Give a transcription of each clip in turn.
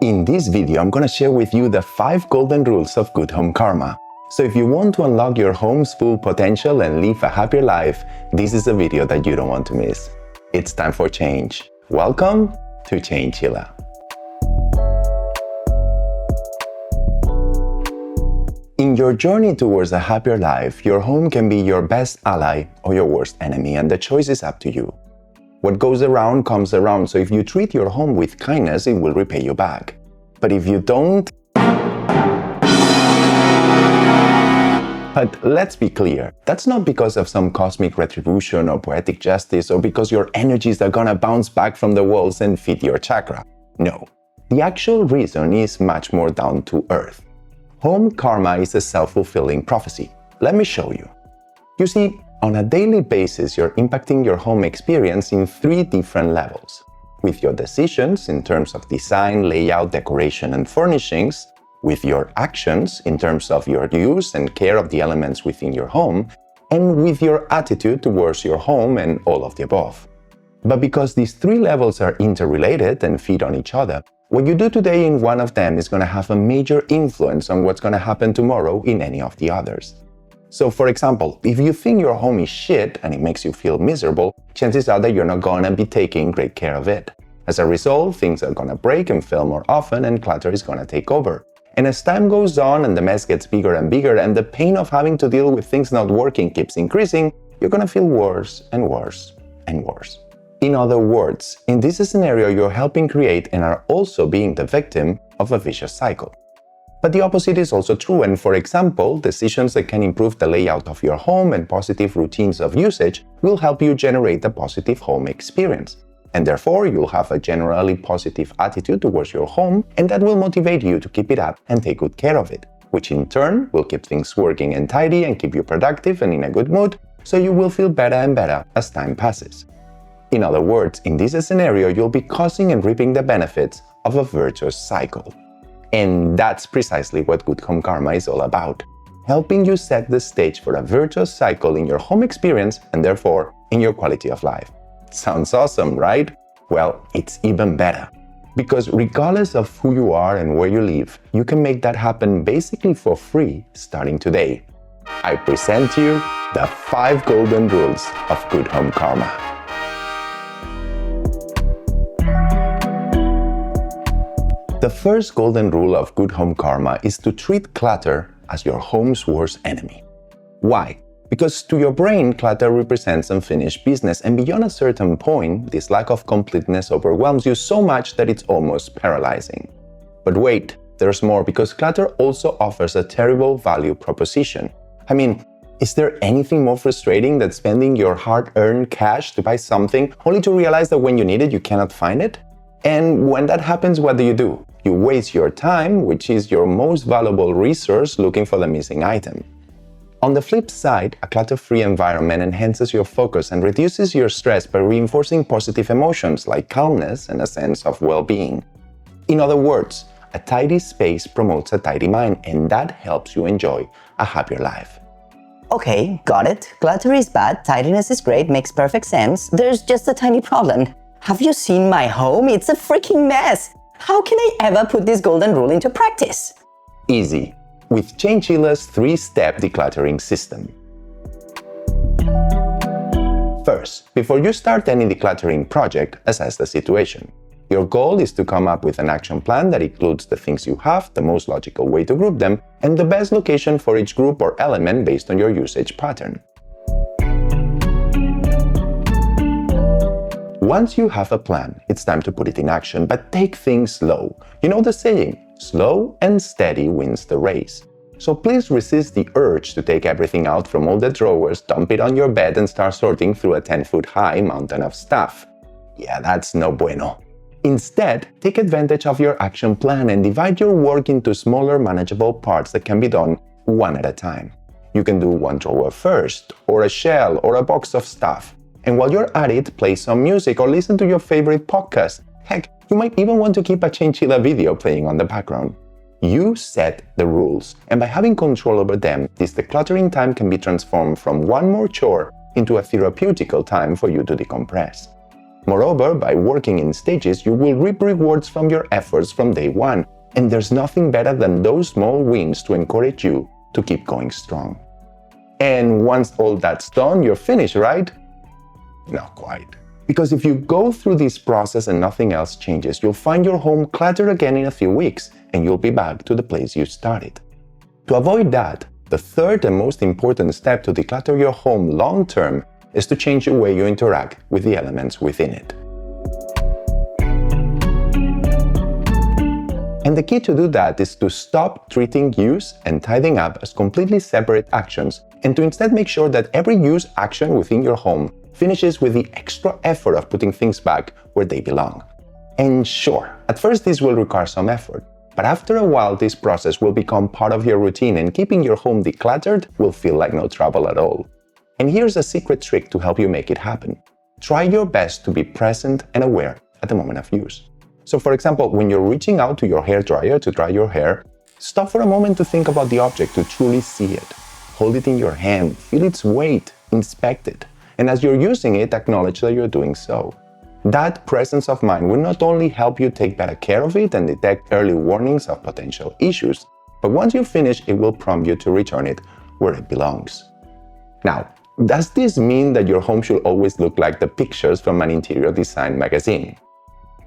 In this video, I'm gonna share with you the 5 golden rules of good home karma. So if you want to unlock your home's full potential and live a happier life, this is a video that you don't want to miss. It's time for change. Welcome to Changilla. In your journey towards a happier life, your home can be your best ally or your worst enemy, and the choice is up to you. What goes around comes around, so if you treat your home with kindness, it will repay you back. But if you don't... But let's be clear, that's not because of some cosmic retribution or poetic justice or because your energies are gonna bounce back from the walls and feed your chakra. No. The actual reason is much more down to earth. Home karma is a self-fulfilling prophecy. Let me show you. You see, on a daily basis, you're impacting your home experience in 3 different levels. With your decisions in terms of design, layout, decoration, and furnishings, with your actions in terms of your use and care of the elements within your home, and with your attitude towards your home and all of the above. But because these 3 levels are interrelated and feed on each other, what you do today in one of them is going to have a major influence on what's going to happen tomorrow in any of the others. So for example, if you think your home is shit and it makes you feel miserable, chances are that you're not going to be taking great care of it. As a result, things are going to break and fail more often and clutter is going to take over. And as time goes on and the mess gets bigger and bigger and the pain of having to deal with things not working keeps increasing, you're going to feel worse and worse and worse. In other words, in this scenario, you're helping create and are also being the victim of a vicious cycle. But the opposite is also true, and for example, decisions that can improve the layout of your home and positive routines of usage will help you generate a positive home experience. And therefore, you'll have a generally positive attitude towards your home, and that will motivate you to keep it up and take good care of it, which in turn will keep things working and tidy and keep you productive and in a good mood, so you will feel better and better as time passes. In other words, in this scenario, you'll be causing and reaping the benefits of a virtuous cycle. And that's precisely what good home karma is all about, helping you set the stage for a virtuous cycle in your home experience and therefore in your quality of life. Sounds awesome, right? Well, it's even better. Because regardless of who you are and where you live, you can make that happen basically for free starting today. I present you the 5 golden rules of good home karma. The first golden rule of good home karma is to treat clutter as your home's worst enemy. Why? Because to your brain, clutter represents unfinished business, and beyond a certain point, this lack of completeness overwhelms you so much that it's almost paralyzing. But wait, there's more, because clutter also offers a terrible value proposition. I mean, is there anything more frustrating than spending your hard-earned cash to buy something only to realize that when you need it, you cannot find it? And when that happens, what do? You waste your time, which is your most valuable resource, looking for the missing item. On the flip side, a clutter-free environment enhances your focus and reduces your stress by reinforcing positive emotions like calmness and a sense of well-being. In other words, a tidy space promotes a tidy mind, and that helps you enjoy a happier life. Okay, got it. Clutter is bad, tidiness is great, makes perfect sense. There's just a tiny problem. Have you seen my home? It's a freaking mess! How can I ever put this golden rule into practice? Easy, with Changilla's 3-step decluttering system. First, before you start any decluttering project, assess the situation. Your goal is to come up with an action plan that includes the things you have, the most logical way to group them, and the best location for each group or element based on your usage pattern. Once you have a plan, it's time to put it in action, but take things slow. You know the saying, slow and steady wins the race. So please resist the urge to take everything out from all the drawers, dump it on your bed and start sorting through a 10-foot-high mountain of stuff. Yeah, that's no bueno. Instead, take advantage of your action plan and divide your work into smaller, manageable parts that can be done one at a time. You can do one drawer first, or a shell, or a box of stuff. And while you're at it, play some music or listen to your favorite podcast. Heck, you might even want to keep a Changilla video playing on the background. You set the rules, and by having control over them, this decluttering time can be transformed from one more chore into a therapeutical time for you to decompress. Moreover, by working in stages, you will reap rewards from your efforts from day one, and there's nothing better than those small wins to encourage you to keep going strong. And once all that's done, you're finished, right? Not quite. Because if you go through this process and nothing else changes, you'll find your home cluttered again in a few weeks, and you'll be back to the place you started. To avoid that, the third and most important step to declutter your home long-term is to change the way you interact with the elements within it. And the key to do that is to stop treating use and tidying up as completely separate actions, and to instead make sure that every use action within your home finishes with the extra effort of putting things back where they belong. And sure, at first this will require some effort, but after a while this process will become part of your routine, and keeping your home decluttered will feel like no trouble at all. And here's a secret trick to help you make it happen. Try your best to be present and aware at the moment of use. So for example, when you're reaching out to your hairdryer to dry your hair, stop for a moment to think about the object, to truly see it. Hold it in your hand, feel its weight, inspect it. And as you're using it, acknowledge that you're doing so. That presence of mind will not only help you take better care of it and detect early warnings of potential issues, but once you finish, it will prompt you to return it where it belongs. Now, does this mean that your home should always look like the pictures from an interior design magazine?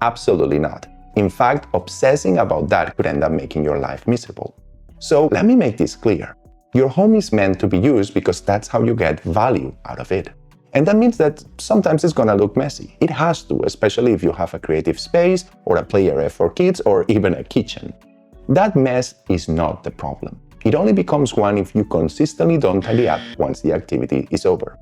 Absolutely not. In fact, obsessing about that could end up making your life miserable. So let me make this clear. Your home is meant to be used because that's how you get value out of it. And that means that sometimes it's gonna look messy. It has to, especially if you have a creative space or a play area for kids or even a kitchen. That mess is not the problem. It only becomes one if you consistently don't tidy up once the activity is over.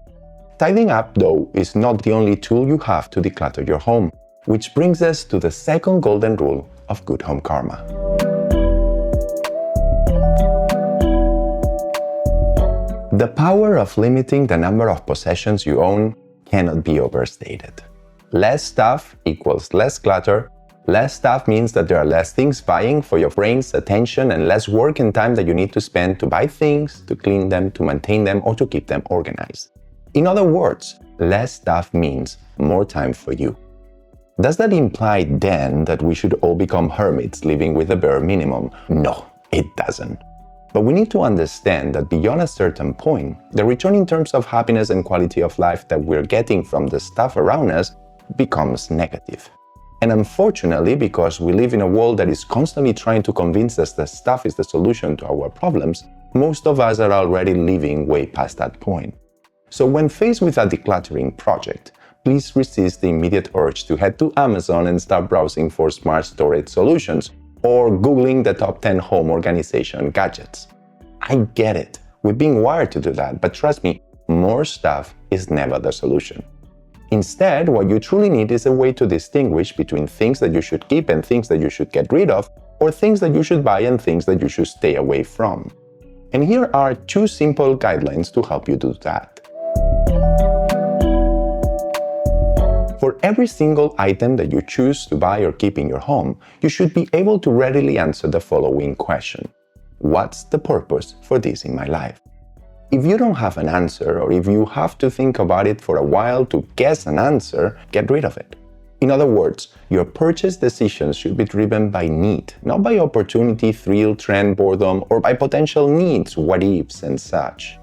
Tidying up, though, is not the only tool you have to declutter your home, which brings us to the second golden rule of good home karma. The power of limiting the number of possessions you own cannot be overstated. Less stuff equals less clutter. Less stuff means that there are less things vying for your brain's attention and less work and time that you need to spend to buy things, to clean them, to maintain them, or to keep them organized. In other words, less stuff means more time for you. Does that imply then that we should all become hermits living with a bare minimum? No, it doesn't. But we need to understand that beyond a certain point, the return in terms of happiness and quality of life that we're getting from the stuff around us becomes negative. And unfortunately, because we live in a world that is constantly trying to convince us that stuff is the solution to our problems, most of us are already living way past that point. So when faced with a decluttering project, please resist the immediate urge to head to Amazon and start browsing for smart storage solutions, or Googling the top 10 home organization gadgets. I get it. We're being wired to do that, but trust me, more stuff is never the solution. Instead, what you truly need is a way to distinguish between things that you should keep and things that you should get rid of, or things that you should buy and things that you should stay away from. And here are 2 simple guidelines to help you do that. For every single item that you choose to buy or keep in your home, you should be able to readily answer the following question: what's the purpose for this in my life? If you don't have an answer, or if you have to think about it for a while to guess an answer, get rid of it. In other words, your purchase decisions should be driven by need, not by opportunity, thrill, trend, boredom, or by potential needs, what ifs, and such.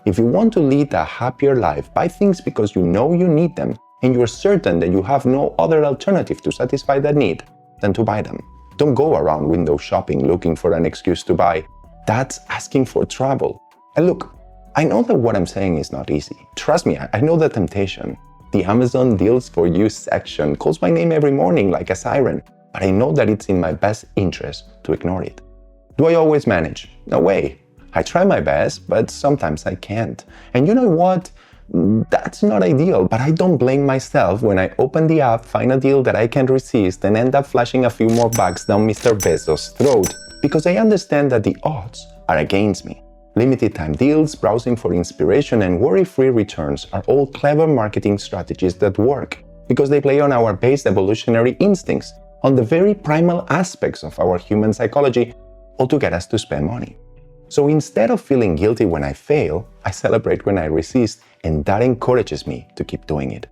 If you want to lead a happier life, buy things because you know you need them, and you're certain that you have no other alternative to satisfy that need than to buy them. Don't go around window shopping looking for an excuse to buy. That's asking for trouble. And look, I know that what I'm saying is not easy. Trust me, I know the temptation. The Amazon Deals for You section calls my name every morning like a siren, but I know that it's in my best interest to ignore it. Do I always manage? No way. I try my best, but sometimes I can't. And you know what? That's not ideal, but I don't blame myself when I open the app, find a deal that I can't resist, and end up flashing a few more bucks down Mr. Bezos' throat, because I understand that the odds are against me. Limited time deals, browsing for inspiration, and worry-free returns are all clever marketing strategies that work, because they play on our base evolutionary instincts, on the very primal aspects of our human psychology, all to get us to spend money. So instead of feeling guilty when I fail, I celebrate when I resist, and that encourages me to keep doing it.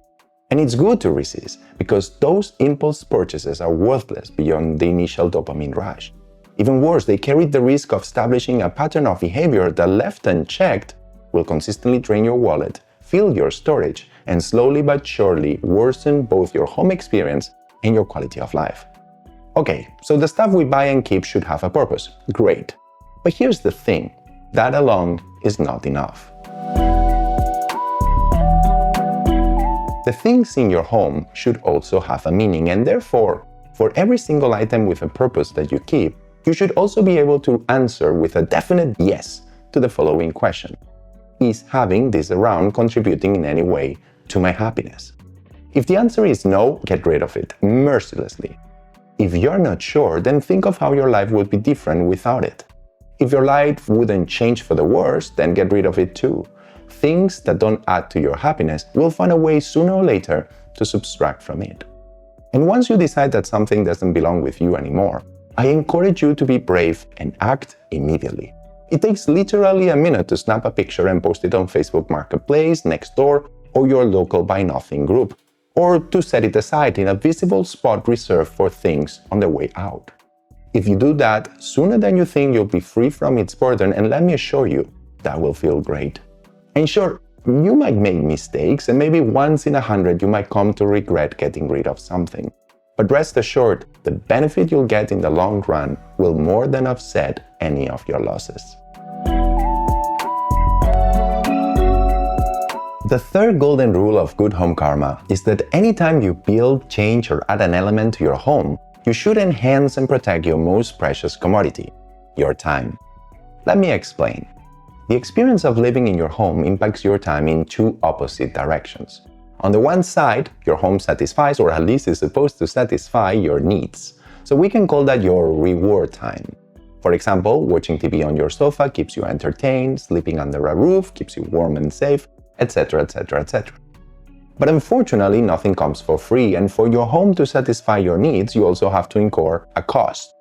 And it's good to resist, because those impulse purchases are worthless beyond the initial dopamine rush. Even worse, they carry the risk of establishing a pattern of behavior that, left unchecked, will consistently drain your wallet, fill your storage, and slowly but surely worsen both your home experience and your quality of life. Okay, so the stuff we buy and keep should have a purpose. Great. But here's the thing, that alone is not enough. The things in your home should also have a meaning, and therefore, for every single item with a purpose that you keep, you should also be able to answer with a definite yes to the following question. Is having this around contributing in any way to my happiness? If the answer is no, get rid of it, mercilessly. If you're not sure, then think of how your life would be different without it. If your life wouldn't change for the worse, then get rid of it too. Things that don't add to your happiness will find a way sooner or later to subtract from it. And once you decide that something doesn't belong with you anymore, I encourage you to be brave and act immediately. It takes literally a minute to snap a picture and post it on Facebook Marketplace, Nextdoor, or your local Buy Nothing group, or to set it aside in a visible spot reserved for things on the way out. If you do that sooner than you think, you'll be free from its burden, and let me assure you, that will feel great. And sure, you might make mistakes, and maybe once in 100 you might come to regret getting rid of something. But rest assured, the benefit you'll get in the long run will more than offset any of your losses. The third golden rule of good home karma is that anytime you build, change, or add an element to your home, you should enhance and protect your most precious commodity, your time. Let me explain. The experience of living in your home impacts your time in two opposite directions. On the one side, your home satisfies, or at least is supposed to satisfy, your needs. So we can call that your reward time. For example, watching TV on your sofa keeps you entertained, sleeping under a roof keeps you warm and safe, etc., etc., etc. But unfortunately, nothing comes for free, and for your home to satisfy your needs, you also have to incur a cost.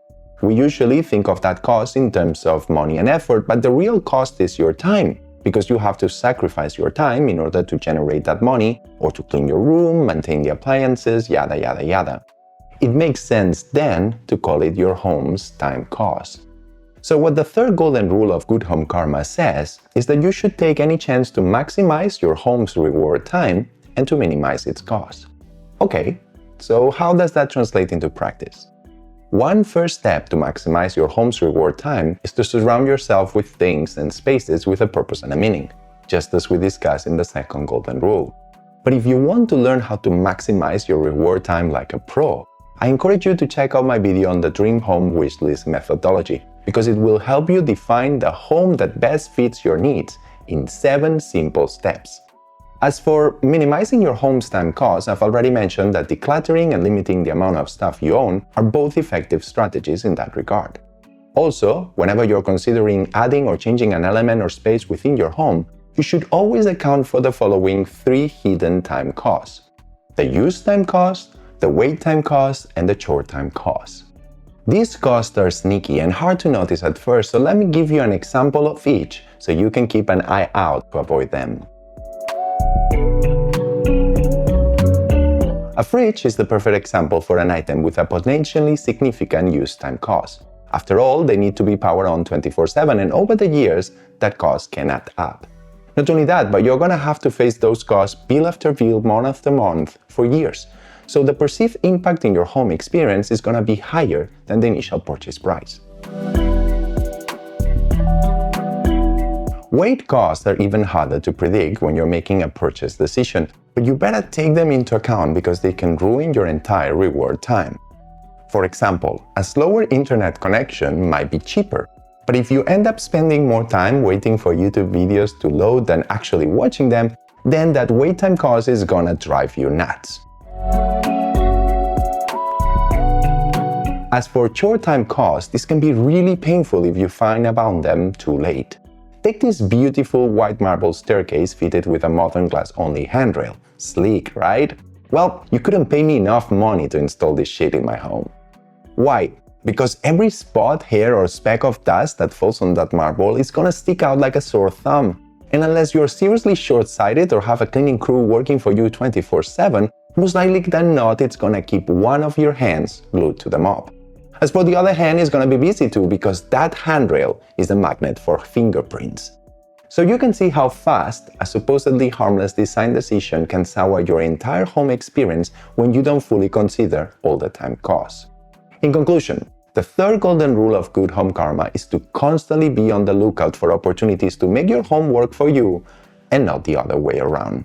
We usually think of that cost in terms of money and effort, but the real cost is your time, because you have to sacrifice your time in order to generate that money, or to clean your room, maintain the appliances, yada yada yada. It makes sense then to call it your home's time cost. So what the third golden rule of good home karma says is that you should take any chance to maximize your home's reward time and to minimize its cost. Okay, so how does that translate into practice? One first step to maximize your home's reward time is to surround yourself with things and spaces with a purpose and a meaning, just as we discussed in the second golden rule. But if you want to learn how to maximize your reward time like a pro, I encourage you to check out my video on the Dream Home Wishlist methodology, because it will help you define the home that best fits your needs in 7 simple steps. As for minimizing your home's time cost, I've already mentioned that decluttering and limiting the amount of stuff you own are both effective strategies in that regard. Also, whenever you're considering adding or changing an element or space within your home, you should always account for the following 3 hidden time costs: the use time cost, the wait time cost, and the chore time cost. These costs are sneaky and hard to notice at first, so let me give you an example of each so you can keep an eye out to avoid them. A fridge is the perfect example for an item with a potentially significant use time cost. After all, they need to be powered on 24/7, and over the years, that cost can add up. Not only that, but you're gonna have to face those costs bill after bill, month after month, for years. So the perceived impact in your home experience is gonna be higher than the initial purchase price. Wait costs are even harder to predict when you're making a purchase decision, but you better take them into account because they can ruin your entire reward time. For example, a slower internet connection might be cheaper, but if you end up spending more time waiting for YouTube videos to load than actually watching them, then that wait time cost is gonna drive you nuts. As for chore time costs, this can be really painful if you find about them too late. Take this beautiful white marble staircase fitted with a modern glass-only handrail. Sleek, right? Well, you couldn't pay me enough money to install this shit in my home. Why? Because every spot, hair, or speck of dust that falls on that marble is gonna stick out like a sore thumb. And unless you're seriously short-sighted or have a cleaning crew working for you 24/7, most likely than not, it's gonna keep one of your hands glued to the mop. As for the other hand, it's gonna be busy too, because that handrail is a magnet for fingerprints. So you can see how fast a supposedly harmless design decision can sour your entire home experience when you don't fully consider all the time costs. In conclusion, the third golden rule of good home karma is to constantly be on the lookout for opportunities to make your home work for you and not the other way around.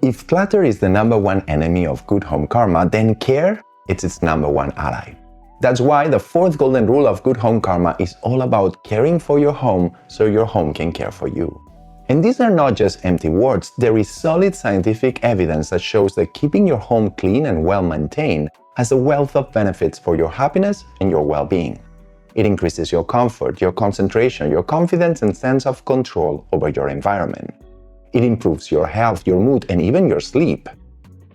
If clutter is the number one enemy of good home karma, then care is its number one ally. That's why the fourth golden rule of good home karma is all about caring for your home so your home can care for you. And these are not just empty words, there is solid scientific evidence that shows that keeping your home clean and well maintained has a wealth of benefits for your happiness and your well-being. It increases your comfort, your concentration, your confidence and sense of control over your environment. It improves your health, your mood, and even your sleep.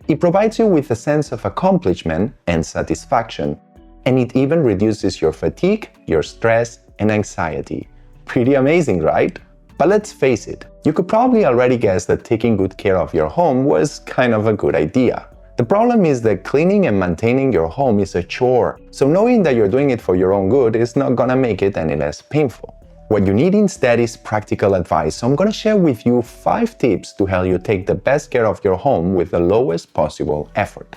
It provides you with a sense of accomplishment and satisfaction, and it even reduces your fatigue, your stress, and anxiety. Pretty amazing, right? But let's face it, you could probably already guess that taking good care of your home was kind of a good idea. The problem is that cleaning and maintaining your home is a chore, so knowing that you're doing it for your own good is not gonna make it any less painful. What you need instead is practical advice, so I'm gonna share with you 5 tips to help you take the best care of your home with the lowest possible effort.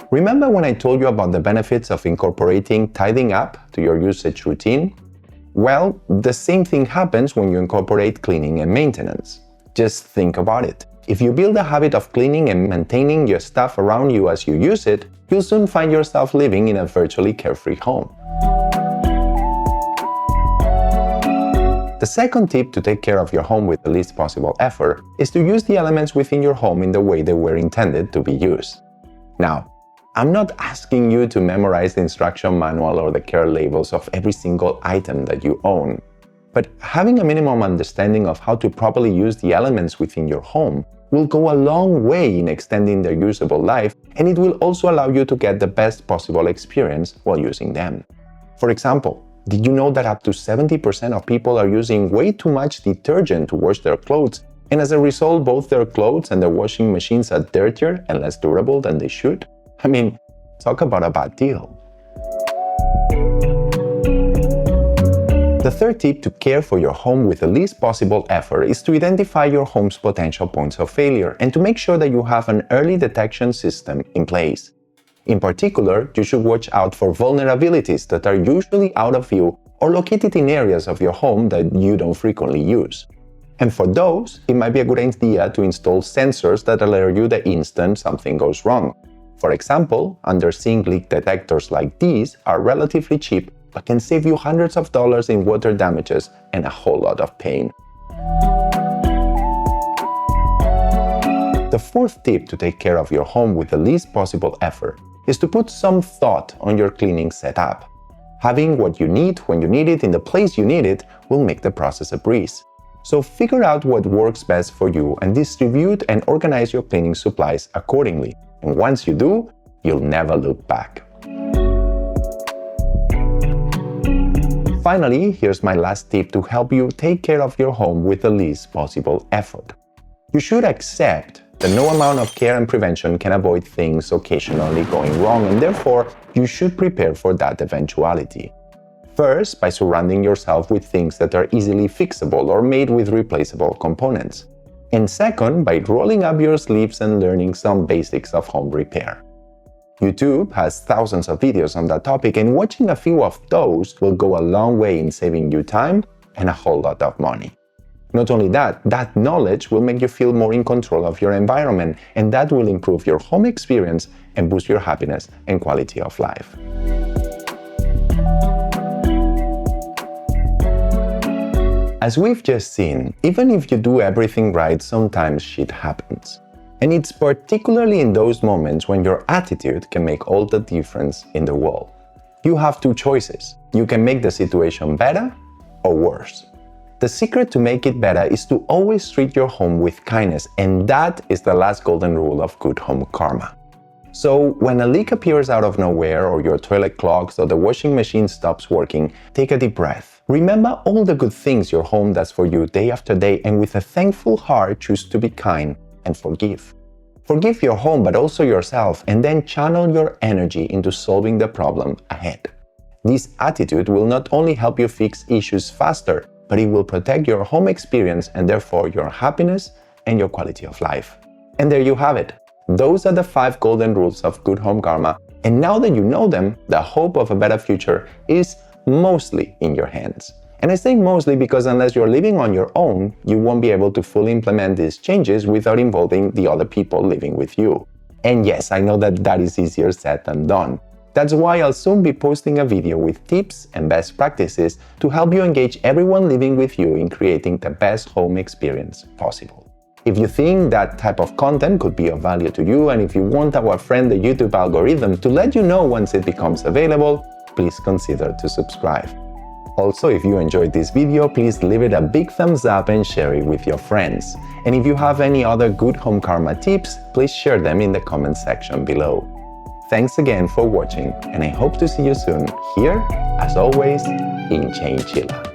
Remember when I told you about the benefits of incorporating tidying up to your usage routine? Well, the same thing happens when you incorporate cleaning and maintenance. Just think about it. If you build a habit of cleaning and maintaining your stuff around you as you use it, you'll soon find yourself living in a virtually carefree home. The second tip to take care of your home with the least possible effort is to use the elements within your home in the way they were intended to be used. Now, I'm not asking you to memorize the instruction manual or the care labels of every single item that you own, but having a minimum understanding of how to properly use the elements within your home will go a long way in extending their usable life, and it will also allow you to get the best possible experience while using them. For example, did you know that up to 70% of people are using way too much detergent to wash their clothes, and as a result, both their clothes and their washing machines are dirtier and less durable than they should? I mean, talk about a bad deal. The third tip to care for your home with the least possible effort is to identify your home's potential points of failure and to make sure that you have an early detection system in place. In particular, you should watch out for vulnerabilities that are usually out of view or located in areas of your home that you don't frequently use. And for those, it might be a good idea to install sensors that alert you the instant something goes wrong. For example, under-sink leak detectors like these are relatively cheap but can save you hundreds of dollars in water damages and a whole lot of pain. The fourth tip to take care of your home with the least possible effort is to put some thought on your cleaning setup. Having what you need when you need it in the place you need it will make the process a breeze. So figure out what works best for you and distribute and organize your cleaning supplies accordingly. And once you do, you'll never look back. Finally, here's my last tip to help you take care of your home with the least possible effort. You should accept that no amount of care and prevention can avoid things occasionally going wrong, and therefore, you should prepare for that eventuality. First, by surrounding yourself with things that are easily fixable or made with replaceable components. And second, by rolling up your sleeves and learning some basics of home repair. YouTube has thousands of videos on that topic, and watching a few of those will go a long way in saving you time and a whole lot of money. Not only that, that knowledge will make you feel more in control of your environment, and that will improve your home experience and boost your happiness and quality of life. As we've just seen, even if you do everything right, sometimes shit happens. And it's particularly in those moments when your attitude can make all the difference in the world. You have two choices. You can make the situation better or worse. The secret to make it better is to always treat your home with kindness, and that is the last golden rule of good home karma. So when a leak appears out of nowhere, or your toilet clogs, or the washing machine stops working, take a deep breath. Remember all the good things your home does for you day after day, and with a thankful heart choose to be kind and forgive. Forgive your home but also yourself, and then channel your energy into solving the problem ahead. This attitude will not only help you fix issues faster, but it will protect your home experience and therefore your happiness and your quality of life. And there you have it. Those are the 5 golden rules of good home karma, and now that you know them, the hope of a better future is mostly in your hands. And I say mostly because unless you're living on your own, you won't be able to fully implement these changes without involving the other people living with you. And yes, I know that is easier said than done. That's why I'll soon be posting a video with tips and best practices to help you engage everyone living with you in creating the best home experience possible. If you think that type of content could be of value to you, and if you want our friend the YouTube algorithm to let you know once it becomes available, please consider to subscribe. Also, if you enjoyed this video, please leave it a big thumbs up and share it with your friends. And if you have any other good home karma tips, please share them in the comment section below. Thanks again for watching, and I hope to see you soon here, as always, in Chinchilla.